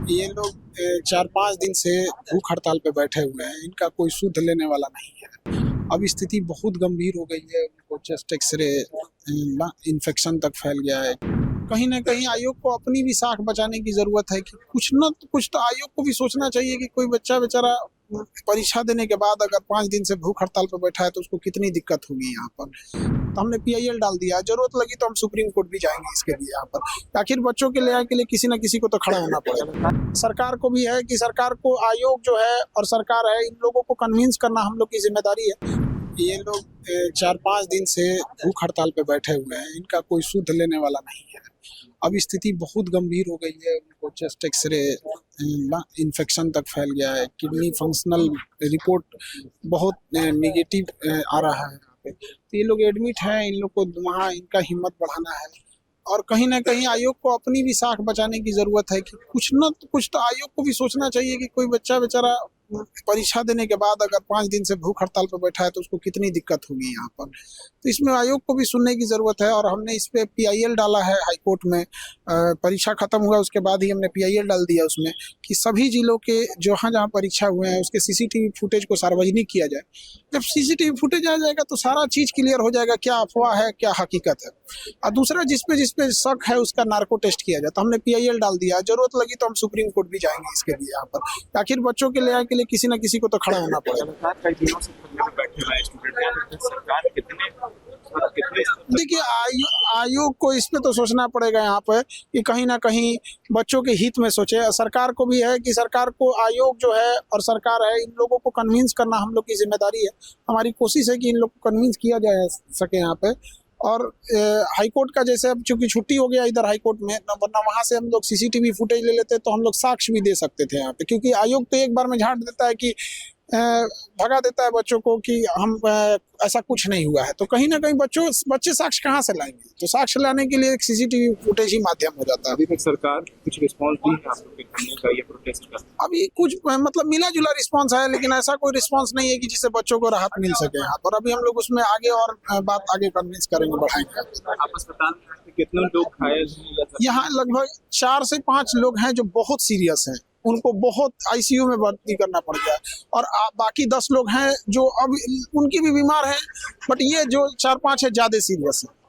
ये लोग 4-5 दिन से भूख हड़ताल पे बैठे हुए हैं। इनका कोई सुध लेने वाला नहीं है। अब स्थिति बहुत गंभीर हो गई है। उनको चेस्ट एक्सरे इन्फेक्शन तक फैल गया है। कहीं न कहीं आयोग को अपनी भी साख बचाने की ज़रूरत है कि कुछ न कुछ तो आयोग को भी सोचना चाहिए कि कोई बच्चा बेचारा परीक्षा देने के बाद अगर 5 दिन से भूख हड़ताल पे बैठा है तो उसको कितनी दिक्कत होगी यहाँ पर। तो हमने पीआईएल डाल दिया, ज़रूरत लगी तो हम सुप्रीम कोर्ट भी जाएँगे इसके लिए यहाँ पर। आखिर बच्चों के न्याय के लिए किसी न किसी को तो खड़ा होना पड़ेगा। सरकार को भी है कि सरकार को आयोग जो है और सरकार है, इन लोगों को कन्विंस करना हम लोग की ज़िम्मेदारी है। ये लोग 4-5 दिन से भूख हड़ताल पे बैठे हुए हैं। इनका कोई सुध लेने वाला नहीं है। अब स्थिति बहुत गंभीर हो गई है। उनको चेस्ट एक्सरे इन्फेक्शन तक फैल गया है। किडनी फंक्शनल रिपोर्ट बहुत नेगेटिव आ रहा है यहाँ पे। तो ये लोग एडमिट हैं। इन लोग को वहाँ इनका हिम्मत बढ़ाना है और कहीं न कहीं आयोग को अपनी भी साख बचाने की ज़रूरत है कि कुछ न कुछ तो आयोग को भी सोचना चाहिए कि कोई बच्चा बेचारा परीक्षा देने के बाद अगर 5 दिन से भूख हड़ताल पे बैठा है तो उसको कितनी दिक्कत होगी यहाँ पर। तो इसमें आयोग को भी सुनने की ज़रूरत है और हमने इस पे पीआईएल डाला है हाई कोर्ट में। परीक्षा खत्म हुआ उसके बाद ही हमने पीआईएल डाल दिया उसमें कि सभी जिलों के जहाँ-जहाँ परीक्षा हुए हैं उसके सीसीटीवी फुटेज को सार्वजनिक किया जाए। जब सीसीटीवी फुटेज आ जाएगा तो सारा चीज़ क्लियर हो जाएगा, क्या अफ़वाह है, क्या हकीकत है। और दूसरा जिस पे शक है उसका नार्को टेस्ट किया जाए। तो हमने पीआईएल डाल दिया, ज़रूरत लगी तो हम सुप्रीम कोर्ट भी जाएँगे इसके लिए यहाँ पर। आखिर बच्चों के न्याय के लिए किसी न किसी को तो खड़ा होना पड़ेगा। लगातार कई दिनों से धरने पे बैठे हुए हैं स्टूडेंट, सरकार कितने देखिए आयोग को इस पे तो सोचना पड़ेगा यहाँ पे कि कहीं ना कहीं बच्चों के हित में सोचे। सरकार को भी है कि सरकार को आयोग जो है और सरकार है, इन लोगों को कन्विंस करना हम लोग की जिम्मेदारी है। हमारी कोशिश है कि इन लोग को कन्विंस किया जा सके यहाँ पे। और हाई कोर्ट का जैसे अब चूंकि छुट्टी हो गया इधर हाई कोर्ट में, वरना वहाँ से हम लोग सीसीटीवी फुटेज ले लेते तो हम लोग साक्ष्य भी दे सकते थे यहाँ पे, क्योंकि आयोग तो एक बार में झाड़ देता है कि भगा देता है बच्चों को कि हम ऐसा कुछ नहीं हुआ है। तो कहीं ना कहीं बच्चे साक्ष्य कहाँ से लाएंगे? तो साक्ष्य लाने के लिए एक सीसीटीवी फुटेज ही माध्यम हो जाता है। अभी तक सरकार कुछ रिस्पॉन्स दी है आप लोग के धरने का या प्रोटेस्ट का? अभी कुछ मतलब मिला जुला रिस्पांस है, लेकिन ऐसा कोई रिस्पांस नहीं है कि जिससे बच्चों को राहत मिल सके यहाँ पर। अभी हम लोग उसमें आगे और बात आगे कन्विंस करेंगे, बढ़ाएंगे। आप अस्पताल में कितने लोग घायल हैं? यहाँ लगभग 4 से 5 लोग हैं जो बहुत सीरियस हैं, उनको बहुत आईसीयू में भर्ती करना पड़ गया। और बाकी 10 लोग हैं जो अब उनकी भी बीमार हैं, बट ये जो 4-5 है ज़्यादा सीरियस है।